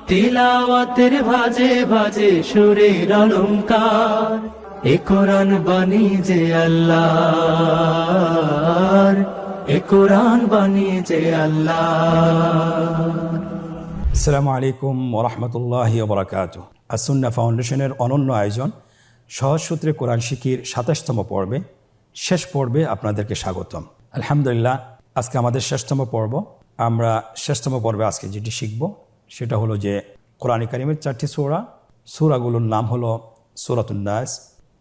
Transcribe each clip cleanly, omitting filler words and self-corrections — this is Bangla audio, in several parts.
তিলাওয়াতের ভাজে ভাজে সুরের অলংকার, এ কোরআন বাণী যে আল্লাহর, এ কোরআন বাণী যে আল্লাহর। আসসালামু আলাইকুম ওয়া রাহমাতুল্লাহি ওয়া বারাকাতুহু। আস-সুন্নাহ ফাউন্ডেশনের অনন্য আয়োজন সহজ সূত্রে কোরআন শিখির ২৭তম পর্বে, শেষ পর্বে আপনাদেরকে স্বাগতম। আলহামদুলিল্লাহ, আজকে আমাদের শেষতম পর্ব। আমরা শেষতম পর্বে আজকে যেটি শিখব সেটা হলো যে কোরআন কারীমের ৪টি সূরা, সূরাগুলোর নাম হলো সূরাতুন নাস,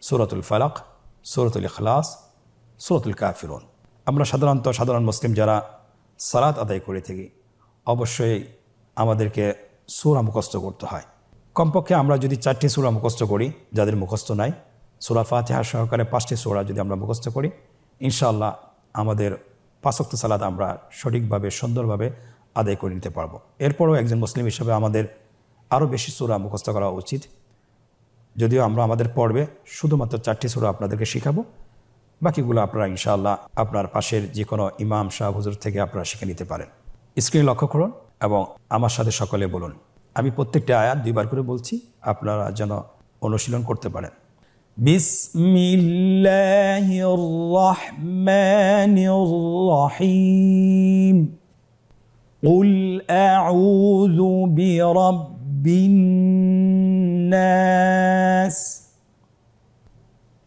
সূরাতুল ফালাক, সূরাতুল ইখলাস, সূরাতুল কাফিরুন। আমরা সাধারণ মুসলিম যারা সালাত আদায় করে থাকি, অবশ্যই আমাদেরকে সূরা মুখস্থ করতে হয়। কমপক্ষে আমরা যদি 4টি সূরা মুখস্থ করি, যাদের মুখস্থ নাই, সূরা ফাতিহা সহকারে 5টি সূরা যদি আমরা মুখস্থ করি, ইনশাআল্লাহ আমাদের 5 ওয়াক্ত সালাত আমরা সঠিকভাবে সুন্দরভাবে আদায় করে নিতে পারবো। এরপরও একজন মুসলিম হিসেবে আমাদের আরও বেশি সূরা মুখস্থ করা উচিত। যদিও আমরা আমাদের পর্বে শুধুমাত্র 4টি সূরা আপনাদেরকে শেখাবো, বাকিগুলো আপনারা ইনশাআল্লাহ আপনার পাশের যে কোনো ইমাম সাহেব হুজুর থেকে আপনারা শিখে নিতে পারেন। স্ক্রিনে লক্ষ্য করুন এবং আমার সাথে সকলে বলুন। আমি প্রত্যেকটা আয়াত 2বার করে বলছি, আপনারা যেন অনুশীলন করতে পারেন। বিসমিল্লাহির রাহমানির রাহিম। কুল আউযু বিরাব্বিন নাস,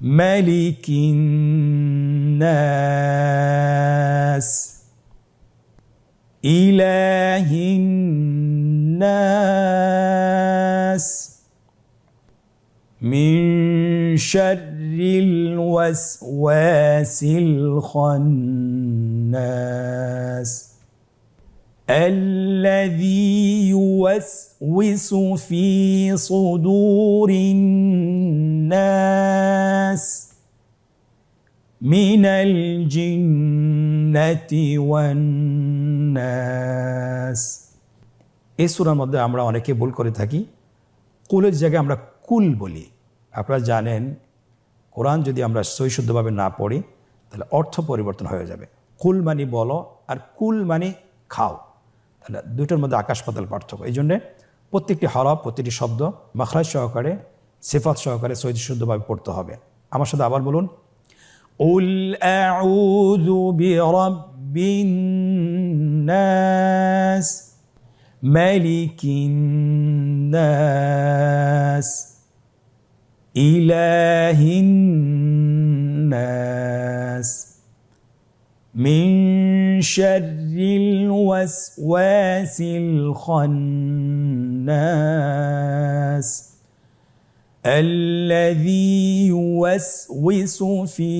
মালিকিন নাস, ইলাহিন নাস, মিন শাররিল ওয়াসওয়াসিল খান্নাস, الذي يوسوس في صدور الناس من الجنة والناس। এই সূরার মধ্যে আমরা অনেকে ভুল করে থাকি, কুলের জায়গায় আমরা কুল বলি। আপনারা জানেন, কোরআন যদি আমরা সহি শুদ্ধভাবে না পড়ি তাহলে অর্থ পরিবর্তন হয়ে যাবে। কুল মানে বলো আর কুল মানে খাও, তাহলে দুটোর মধ্যে আকাশ পাতাল পার্থক্য। এই জন্যে প্রত্যেকটি হরফ, প্রতিটি শব্দ মাখরাজ সহকারে, সিফাত সহকারে সহি শুদ্ধভাবে পড়তে হবে। আমার সাথে আবার বলুন, কুল আউযু বিরাব্বিন নাস, মালিকিন নাস, ইলাহিন নাস, মিন শাররিল ওয়াসওয়াসিল খান্নাস, الذي يوسوس في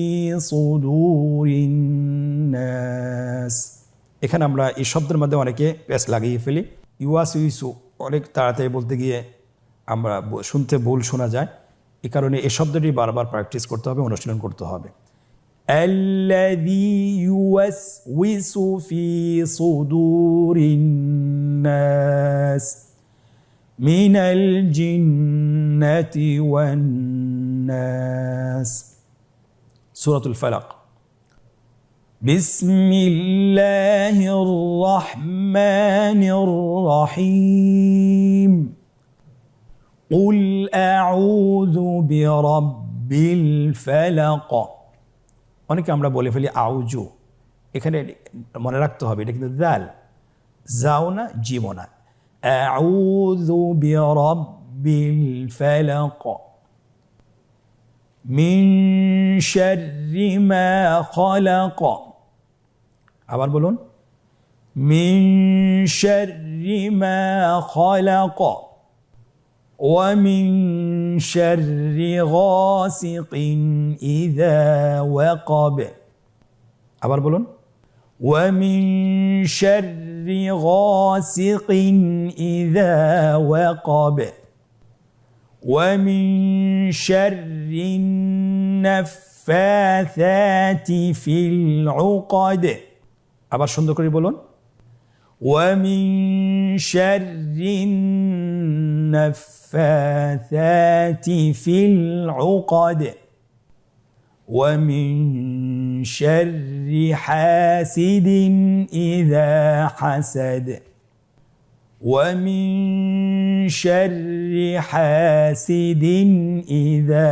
صدور الناس। এখানে আমরা এই শব্দের মধ্যে অনেকে পেস লাগিয়ে ফেলি। ইউয়াসউইসু অনেক তাড়াতাড়ি বলতে গিয়ে আমরা শুনতে ভুল শোনা যায়। এই কারণে এই শব্দটি বারবার প্র্যাকটিস করতে হবে, অনুশীলন করতে হবে। الذي يوسوس في صدور الناس من الجنة والناس। سورة الفلق. بسم الله الرحمن الرحيم. قل أعوذ برب الفلق। অনেকে আমরা বলে ফেলি আউযু, এখানে মনে রাখতে হবে এটা কিন্তু দাল, যাও না, জীবও না। আউযু বিরাব্বিল ফালাক, মিন শাররি মা খালাক। আবার বলুন, মিন শাররি মা খালাক, ওয়া মিন শাররি গাসিকিন ইযা ওয়াকাব। আবার বলুন, ওয়া মিন শাররি গাসিকিন ইযা ওয়াকাব, ওয়া মিন শাররিন নাফফাথাতি ফিল উকাদ। আবার সুন্দর করে বলুন, ওয়া মিন শাররিন নাফফাথাতি ফিল উকাদ, ওয়া মিন শাররি হাসিদিন ইযা হাসাদ, ওয়া মিন শাররি হাসিদিন ইযা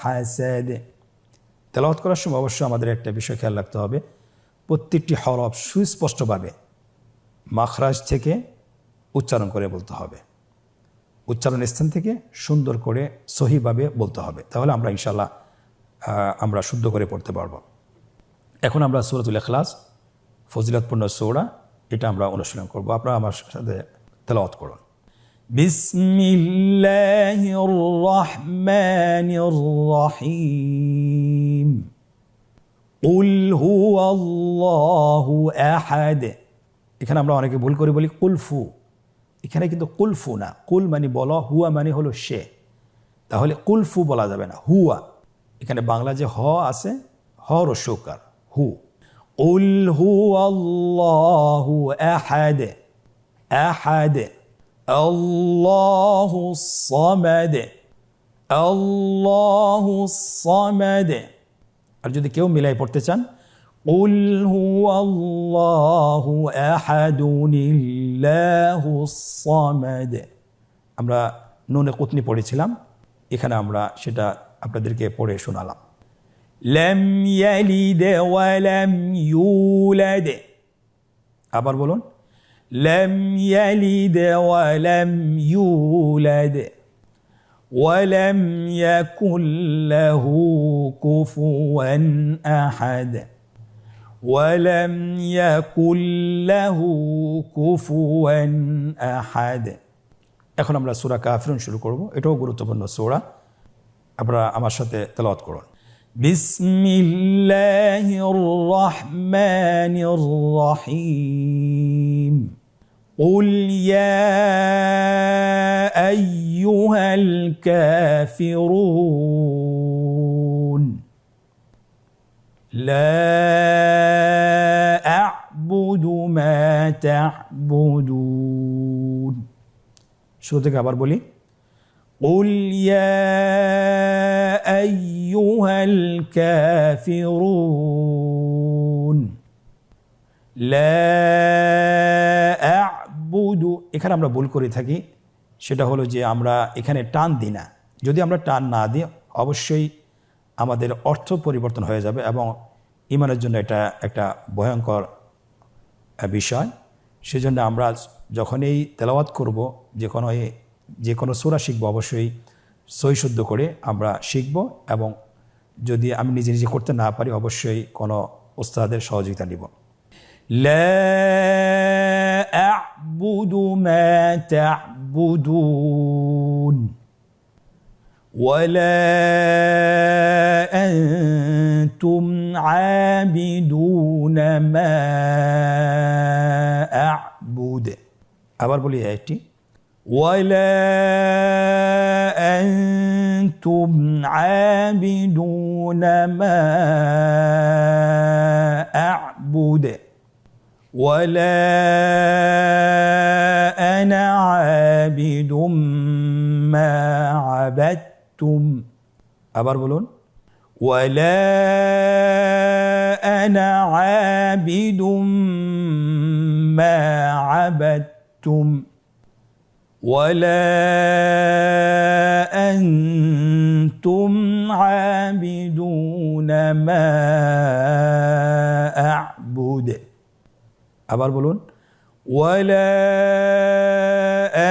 হাসাদ। তেলাওয়াত করার সময় অবশ্যই আমাদের একটা বিষয় খেয়াল রাখতে হবে, প্রত্যেকটি হরফ সুস্পষ্টভাবে মাখরাজ থেকে উচ্চারণ করে বলতে হবে, উচ্চারণ স্থান থেকে সুন্দর করে সহিভাবে বলতে হবে, তাহলে আমরা ইনশাআল্লাহ আমরা শুদ্ধ করে পড়তে পারব। এখন আমরা সূরাতুল ইখলাস ফজিলতপূর্ণ সূরা, এটা আমরা অনুশীলন করব। আপনারা আমার সাথে তেলাওয়াত করুন। বিসমিল্লাহির রহমানির রহিম। কুল হুয়াল্লাহু আহাদ। এখানে আমরা অনেকে ভুল করে বলি কুলফু, এখানে কিন্তু কুলফু না, কুল মানে বলো, হুয়া মানে হলো সে, তাহলে কুলফু বলা যাবে না, হুয়া। এখানে বাংলা যে হ আছে, হ রস্যকার, হু। কুল হুয়াল্লাহু আহাদ, আহাদ। আল্লাহুস সামাদ, আল্লাহুস সামাদ। আর যদি কেউ মিলাই পড়তে চান, কুল হুয়াল্লাহু আহাদুনিল্লাহুস সামাদ। আমরা নুনে কুতনি পড়েছিলাম, এখানে আমরা সেটা আপনাদেরকে পড়ে শোনালাম। লাম ইয়ালিদ ওয়া লাম ইউলাদ। আবার বলুন, লাম ইয়ালিদ ওয়া লাম ইউলাদ ওয়া লাম ইয়াকুল লাহু কুফুয়ান আহাদ ওয়া লাম ইয়াকুল লাহু কুফুয়ান আহাদ। এখন আমরা সূরা কাফিরুন শুরু করব, এটাও গুরুত্বপূর্ণ সূরা। আপনারা আমার সাথে তেলাওয়াত করুন। বিসমিল্লাহির রহমানির রহিম। কুল ইয়া আইয়ুহাল কাফিরুন লা আ'বুদু মা তা'বুদুন। শুরু থেকে আবার বলি, কুল ইয়া আইয়ুহাল কাফিরুন লা আ'বুদু। এখানে আমরা ভুল করে থাকি, সেটা হলো যে আমরা এখানে টান দিই না। যদি আমরা টান না দিই, অবশ্যই আমাদের অর্থ পরিবর্তন হয়ে যাবে এবং ইমানের জন্য এটা একটা ভয়ঙ্কর বিষয়। সেজন্য আমরা যখনই তেলাওয়াত করব, যে কোনো সূরা শিখব, অবশ্যই সহি শুদ্ধ করে আমরা শিখব, এবং যদি আমি নিজে নিজে করতে না পারি, অবশ্যই কোনো উস্তাদের সহযোগিতা নিব। লা আ'বুদু মা তা'বুদুন ওয়ালা আনতুম আবিদুনা মা আ'বুদ। আবার বলি একটি, ওয়ালা আনতুম আবিদুনা মা আ'বুদ ওয়ালা আনা আবিদুম মা আবাদতুম। আবার বলুন, ওয়ালা আনা আবিদুম মা আবাদতুম ওয়ালা আনতুম আবিদুনা মা আ'বুদ। আবার বলুন, ওয়ালা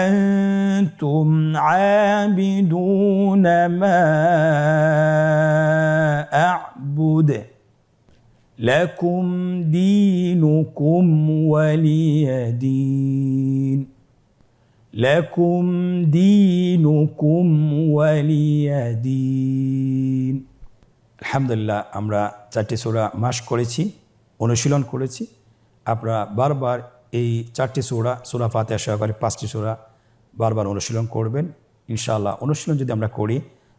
আনতুম আবিদুনা মা আ'বুদ লাকুম দীনুকুম ওয়ালিয়া দীন। লাকুম দীনুকুম ওয়ালিয়া দীন। আলহামদুলিল্লাহ, আমরা 4টি সূরা মাস করেছি, অনুশীলন করেছি। আপনারা বারবার এই 4টি সূরা, সূরা ফাতিহা সহকারে 5টি সূরা বারবার অনুশীলন করবেন। ইনশাআল্লাহ অনুশীলন যদি আমরা করি,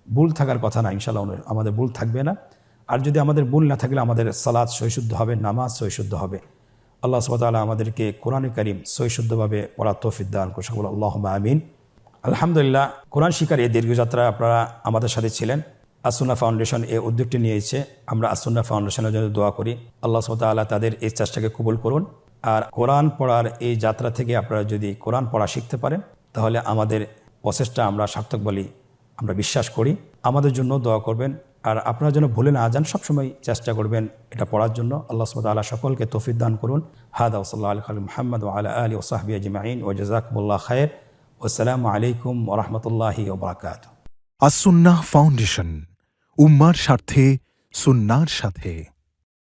ভুল থাকার কথা না, ইনশাআল্লাহ আমাদের ভুল থাকবে না। আর যদি আমাদের ভুল না থাকলে আমাদের সালাত সহিশুদ্ধ হবে, নামাজ সহিশুদ্ধ হবে। আল্লাহ সুবহানাহু ওয়া তাআলা আমাদেরকে কোরআনে কারীম সহিশুদ্ধভাবে পড়ার তৌফিক দান করুন, সকলে আল্লাহুম্মা আমিন। আলহামদুলিল্লাহ, কোরআন শিক্ষার এই দীর্ঘযাত্রা আপনারা আমাদের সাথে ছিলেন। আসুন্নাহ ফাউন্ডেশন এই উদ্যোগটি নিয়েছে, আমরা আসুন্নাহ ফাউন্ডেশনের জন্য দোয়া করি। আল্লাহ সুবহানাহু ওয়া তাআলা তাদের এই চেষ্টাকে কবুল করুন। আর কোরআন পড়ার এই যাত্রা থেকে আপনারা যদি কোরআন পড়া শিখতে পারেন, তাহলে আমাদের প্রসেসটা আমরা সার্থক বলি আমরা বিশ্বাস করি। আমাদের জন্য দোয়া করবেন, আর আপনারা যেন ভুলে না যান, সবসময় চেষ্টা করবেন এটা পড়ার জন্য। আল্লাহ সুবহানাহু ওয়া তাআলা সকলকে তৌফিক দান করুন। হাদা ওয়া সাল্লাল্লাহু আলা মুহাম্মদ ওয়া আলা আলিহি ওয়া সাহবিহি আজমাইন ওয়া জাযাকুমুল্লাহু খাইর। ওয়াসসালামু আলাইকুম ওয়া রাহমাতুল্লাহি ওয়া বারাকাতুহু। আস-সুন্নাহ ফাউন্ডেশন, উম্মার স্বার্থে সুন্নাহর সাথে।